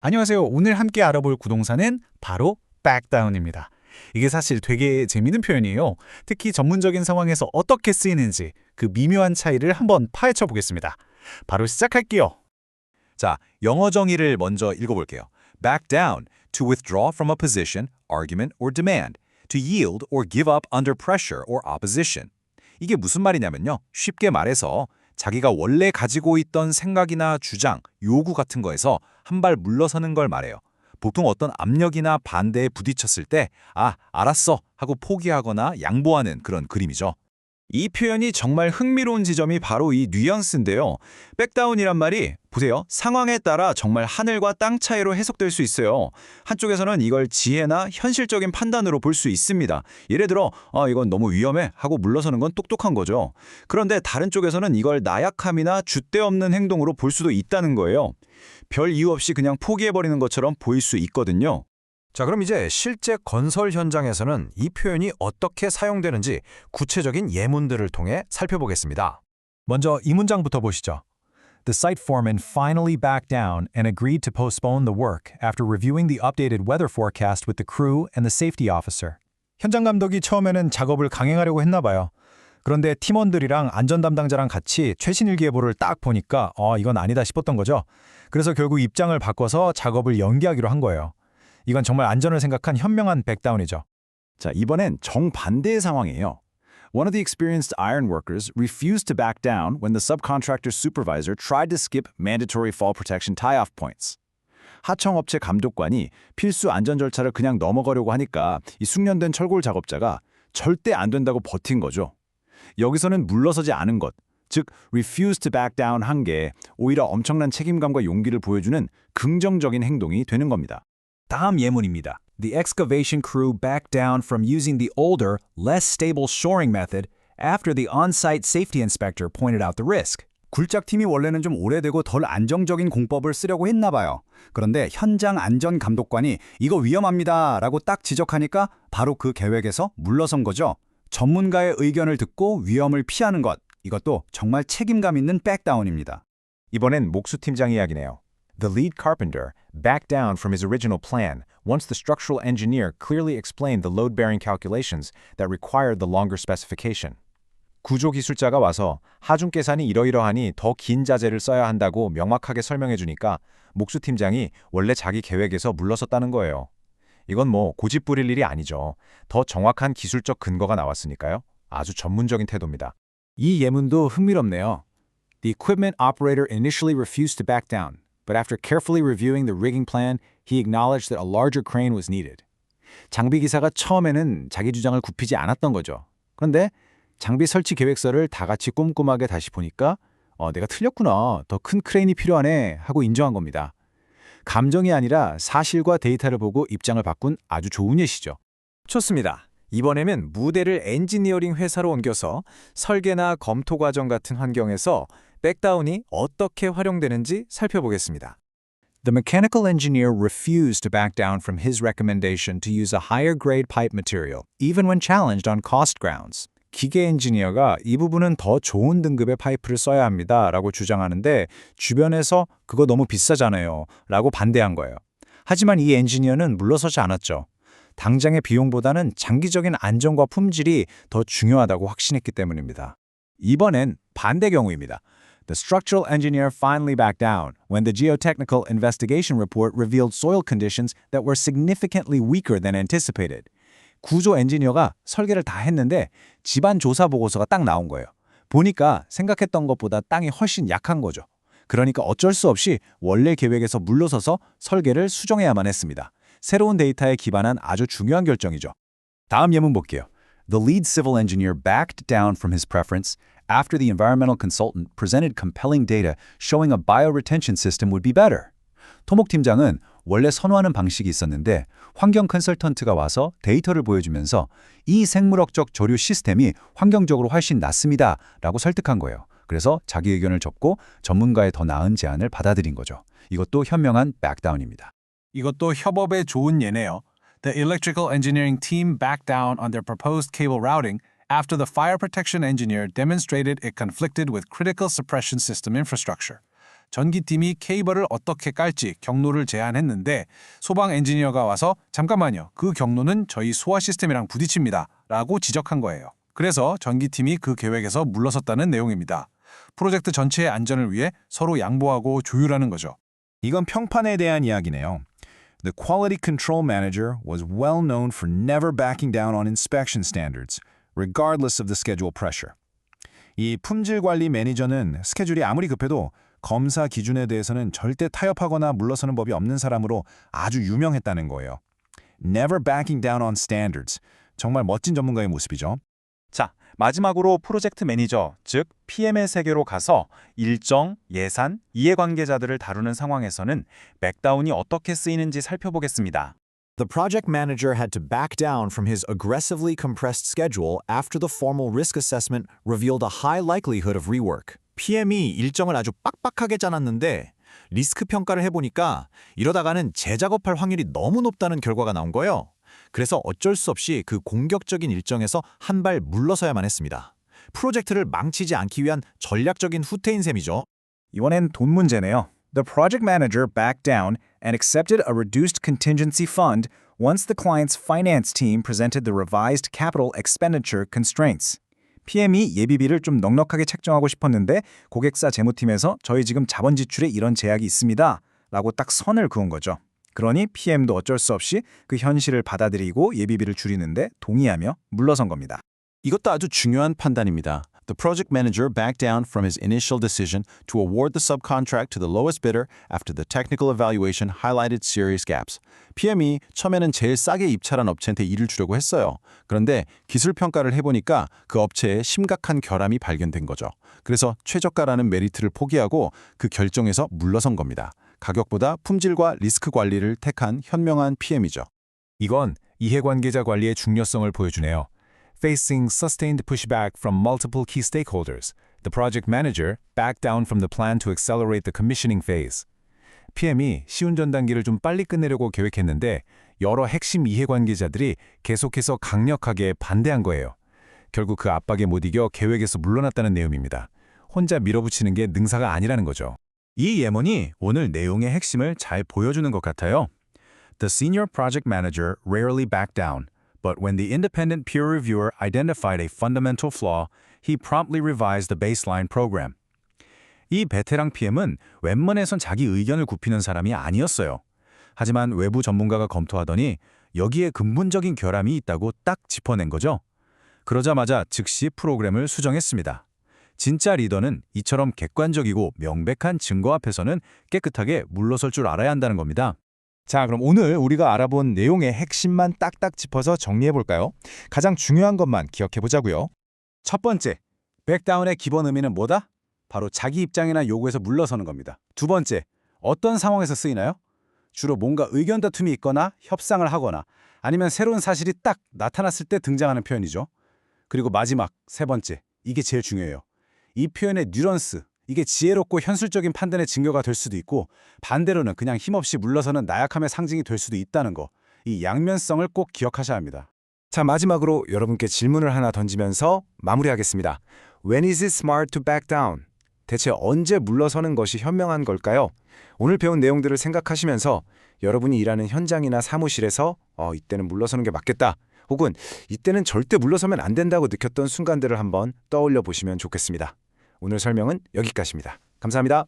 안녕하세요. 오늘 함께 알아볼 구동사는 바로 backdown입니다. 이게 사실 되게 재미있는 표현이에요. 특히 전문적인 상황에서 어떻게 쓰이는지 그 미묘한 차이를 한번 파헤쳐 보겠습니다. 바로 시작할게요. 자, 영어 정의를 먼저 읽어볼게요. Back down, to withdraw from a position, argument, or demand. To yield or give up under pressure or opposition. 이게 무슨 말이냐면요. 쉽게 말해서 자기가 원래 가지고 있던 생각이나 주장, 요구 같은 거에서 한 발 물러서는 걸 말해요. 보통 어떤 압력이나 반대에 부딪혔을 때 알았어 하고 포기하거나 양보하는 그런 그림이죠. 이 표현이 정말 흥미로운 지점이 바로 이 뉘앙스인데요. 백다운이란 말이 보세요. 상황에 따라 정말 하늘과 땅 차이로 해석될 수 있어요. 한쪽에서는 이걸 지혜나 현실적인 판단으로 볼 수 있습니다. 예를 들어 이건 너무 위험해 하고 물러서는 건 똑똑한 거죠. 그런데 다른 쪽에서는 이걸 나약함이나 줏대 없는 행동으로 볼 수도 있다는 거예요. 별 이유 없이 그냥 포기해버리는 것처럼 보일 수 있거든요. 자, 그럼 이제 실제 건설 현장에서는 이 표현이 어떻게 사용되는지 구체적인 예문들을 통해 살펴보겠습니다. 먼저 이 문장부터 보시죠. The site foreman finally backed down and agreed to postpone the work after reviewing the updated weather forecast with the crew and the safety officer. 현장 감독이 처음에는 작업을 강행하려고 했나 봐요. 그런데 팀원들이랑 안전 담당자랑 같이 최신 일기예보를 딱 보니까 이건 아니다 싶었던 거죠. 그래서 결국 입장을 바꿔서 작업을 연기하기로 한 거예요. 이건 정말 안전을 생각한 현명한 백다운이죠. 자, 이번엔 정반대의 상황이에요. One of the experienced iron workers refused to back down when the subcontractor's supervisor tried to skip mandatory fall protection tie-off points. 하청업체 감독관이 필수 안전 절차를 그냥 넘어가려고 하니까 이 숙련된 철골 작업자가 절대 안 된다고 버틴 거죠. 여기서는 물러서지 않은 것, 즉 refuse to back down 한 게 오히려 엄청난 책임감과 용기를 보여주는 긍정적인 행동이 되는 겁니다. 다음 예문입니다. The excavation crew backed down from using the older, less stable shoring method after the on-site safety inspector pointed out the risk. 굴착팀이 원래는 좀 오래되고 덜 안정적인 공법을 쓰려고 했나 봐요. 그런데 현장 안전 감독관이 이거 위험합니다 라고 딱 지적하니까 바로 그 계획에서 물러선 거죠. 전문가의 의견을 듣고 위험을 피하는 것, 이것도 정말 책임감 있는 백다운입니다. 이번엔 목수 팀장 이야기네요. The lead carpenter backed down from his original plan once the structural engineer clearly explained the load-bearing calculations that required the longer specification. 구조 기술자가 와서 하중 계산이 이러이러하니 더 긴 자재를 써야 한다고 명확하게 설명해 주니까 목수 팀장이 원래 자기 계획에서 물러섰다는 거예요. 이건 뭐 고집 부릴 일이 아니죠. 더 정확한 기술적 근거가 나왔으니까요. 아주 전문적인 태도입니다. 이 예문도 흥미롭네요. The equipment operator initially refused to back down, but after carefully reviewing the rigging plan, he acknowledged that a larger crane was needed. 장비 기사가 처음에는 자기 주장을 굽히지 않았던 거죠. 그런데 장비 설치 계획서를 다 같이 꼼꼼하게 다시 보니까 내가 틀렸구나, 더 큰 크레인이 필요하네 하고 인정한 겁니다. 감정이 아니라 사실과 데이터를 보고 입장을 바꾼 아주 좋은 예시죠. 좋습니다. 이번에는 무대를 엔지니어링 회사로 옮겨서 설계나 검토 과정 같은 환경에서 백다운이 어떻게 활용되는지 살펴보겠습니다. The mechanical engineer refused to back down from his recommendation to use a higher grade pipe material, even when challenged on cost grounds. 기계 엔지니어가 이 부분은 더 좋은 등급의 파이프를 써야 합니다 라고 주장하는데 주변에서 그거 너무 비싸잖아요 라고 반대한 거예요. 하지만 이 엔지니어는 물러서지 않았죠. 당장의 비용보다는 장기적인 안전과 품질이 더 중요하다고 확신했기 때문입니다. 이번엔 반대 경우입니다. The structural engineer finally backed down when the geotechnical investigation report revealed soil conditions that were significantly weaker than anticipated. 구조 엔지니어가 설계를 다 했는데 집안 조사 보고서가 딱 나온 거예요. 보니까 생각했던 것보다 땅이 훨씬 약한 거죠. 그러니까 어쩔 수 없이 원래 계획에서 물러서서 설계를 수정해야만 했습니다. 새로운 데이터에 기반한 아주 중요한 결정이죠. 다음 예문 볼게요. The lead civil engineer backed down from his preference after the environmental consultant presented compelling data showing a bioretention system would be better. 토목 팀장은 원래 선호하는 방식이 있었는데 환경 컨설턴트가 와서 데이터를 보여주면서 이 생물학적 조류 시스템이 환경적으로 훨씬 낫습니다 라고 설득한 거예요. 그래서 자기 의견을 접고 전문가의 더 나은 제안을 받아들인 거죠. 이것도 현명한 백다운입니다. 이것도 협업에 좋은 예네요. The electrical engineering team backed down on their proposed cable routing after the fire protection engineer demonstrated it conflicted with critical suppression system infrastructure. 전기팀이 케이블을 어떻게 깔지 경로를 제안했는데 소방 엔지니어가 와서 잠깐만요. 그 경로는 저희 소화 시스템이랑 부딪힙니다. 라고 지적한 거예요. 그래서 전기팀이 그 계획에서 물러섰다는 내용입니다. 프로젝트 전체의 안전을 위해 서로 양보하고 조율하는 거죠. 이건 평판에 대한 이야기네요. The quality control manager was well known for never backing down on inspection standards, regardless of the schedule pressure. 이 품질 관리 매니저는 스케줄이 아무리 급해도 검사 기준에 대해서는 절대 타협하거나 물러서는 법이 없는 사람으로 아주 유명했다는 거예요. Never backing down on standards. 정말 멋진 전문가의 모습이죠. 자, 마지막으로 프로젝트 매니저, 즉 PM의 세계로 가서 일정, 예산, 이해관계자들을 다루는 상황에서는 백다운이 어떻게 쓰이는지 살펴보겠습니다. The project manager had to back down from his aggressively compressed schedule after the formal risk assessment revealed a high likelihood of rework. PM이 일정을 아주 빡빡하게 짜놨는데 리스크 평가를 해보니까 이러다가는 재작업할 확률이 너무 높다는 결과가 나온 거예요. 그래서 어쩔 수 없이 그 공격적인 일정에서 한 발 물러서야만 했습니다. 프로젝트를 망치지 않기 위한 전략적인 후퇴인 셈이죠. 이번엔 돈 문제네요. The project manager backed down and accepted a reduced contingency fund once the client's finance team presented the revised capital expenditure constraints. PM이 예비비를 좀 넉넉하게 책정하고 싶었는데 고객사 재무팀에서 저희 지금 자본 지출에 이런 제약이 있습니다. 라고 딱 선을 그은 거죠. 그러니 PM도 어쩔 수 없이 그 현실을 받아들이고 예비비를 줄이는데 동의하며 물러선 겁니다. 이것도 아주 중요한 판단입니다. The project manager backed down from his initial decision to award the subcontract to the lowest bidder after the technical evaluation highlighted serious gaps. PM이 처음에는 제일 싸게 입찰한 업체한테 일을 주려고 했어요. 그런데 기술 평가를 해보니까 그 업체에 심각한 결함이 발견된 거죠. 그래서 최저가라는 메리트를 포기하고 그 결정에서 물러선 겁니다. 가격보다 품질과 리스크 관리를 택한 현명한 PM이죠. 이건 이해관계자 관리의 중요성을 보여주네요. Facing sustained pushback from multiple key stakeholders, the project manager backed down from the plan to accelerate the commissioning phase. PM이 시운전 단계를 좀 빨리 끝내려고 계획했는데 여러 핵심 이해관계자들이 계속해서 강력하게 반대한 거예요. 결국 그 압박에 못 이겨 계획에서 물러났다는 내용입니다. 혼자 밀어붙이는 게 능사가 아니라는 거죠. 이 예문이 오늘 내용의 핵심을 잘 보여주는 것 같아요. The senior project manager rarely backed down, but when the independent peer reviewer identified a fundamental flaw, he promptly revised the baseline program. 이 베테랑 PM은 웬만해선 자기 의견을 굽히는 사람이 아니었어요. 하지만 외부 전문가가 검토하더니 여기에 근본적인 결함이 있다고 딱 짚어낸 거죠. 그러자마자 즉시 프로그램을 수정했습니다. 진짜 리더는 이처럼 객관적이고 명백한 증거 앞에서는 깨끗하게 물러설 줄 알아야 한다는 겁니다. 자, 그럼 오늘 우리가 알아본 내용의 핵심만 딱딱 짚어서 정리해볼까요? 가장 중요한 것만 기억해보자고요. 첫 번째, 백다운의 기본 의미는 뭐다? 바로 자기 입장이나 요구에서 물러서는 겁니다. 두 번째, 어떤 상황에서 쓰이나요? 주로 뭔가 의견 다툼이 있거나 협상을 하거나 아니면 새로운 사실이 딱 나타났을 때 등장하는 표현이죠. 그리고 마지막, 세 번째, 이게 제일 중요해요. 이 표현의 뉘런스, 이게 지혜롭고 현실적인 판단의 증거가 될 수도 있고 반대로는 그냥 힘없이 물러서는 나약함의 상징이 될 수도 있다는 거. 이 양면성을 꼭 기억하셔야 합니다. 자, 마지막으로 여러분께 질문을 하나 던지면서 마무리하겠습니다. When is it smart to back down? 대체 언제 물러서는 것이 현명한 걸까요? 오늘 배운 내용들을 생각하시면서 여러분이 일하는 현장이나 사무실에서 이때는 물러서는 게 맞겠다. 혹은 이때는 절대 물러서면 안 된다고 느꼈던 순간들을 한번 떠올려 보시면 좋겠습니다. 오늘 설명은 여기까지입니다. 감사합니다.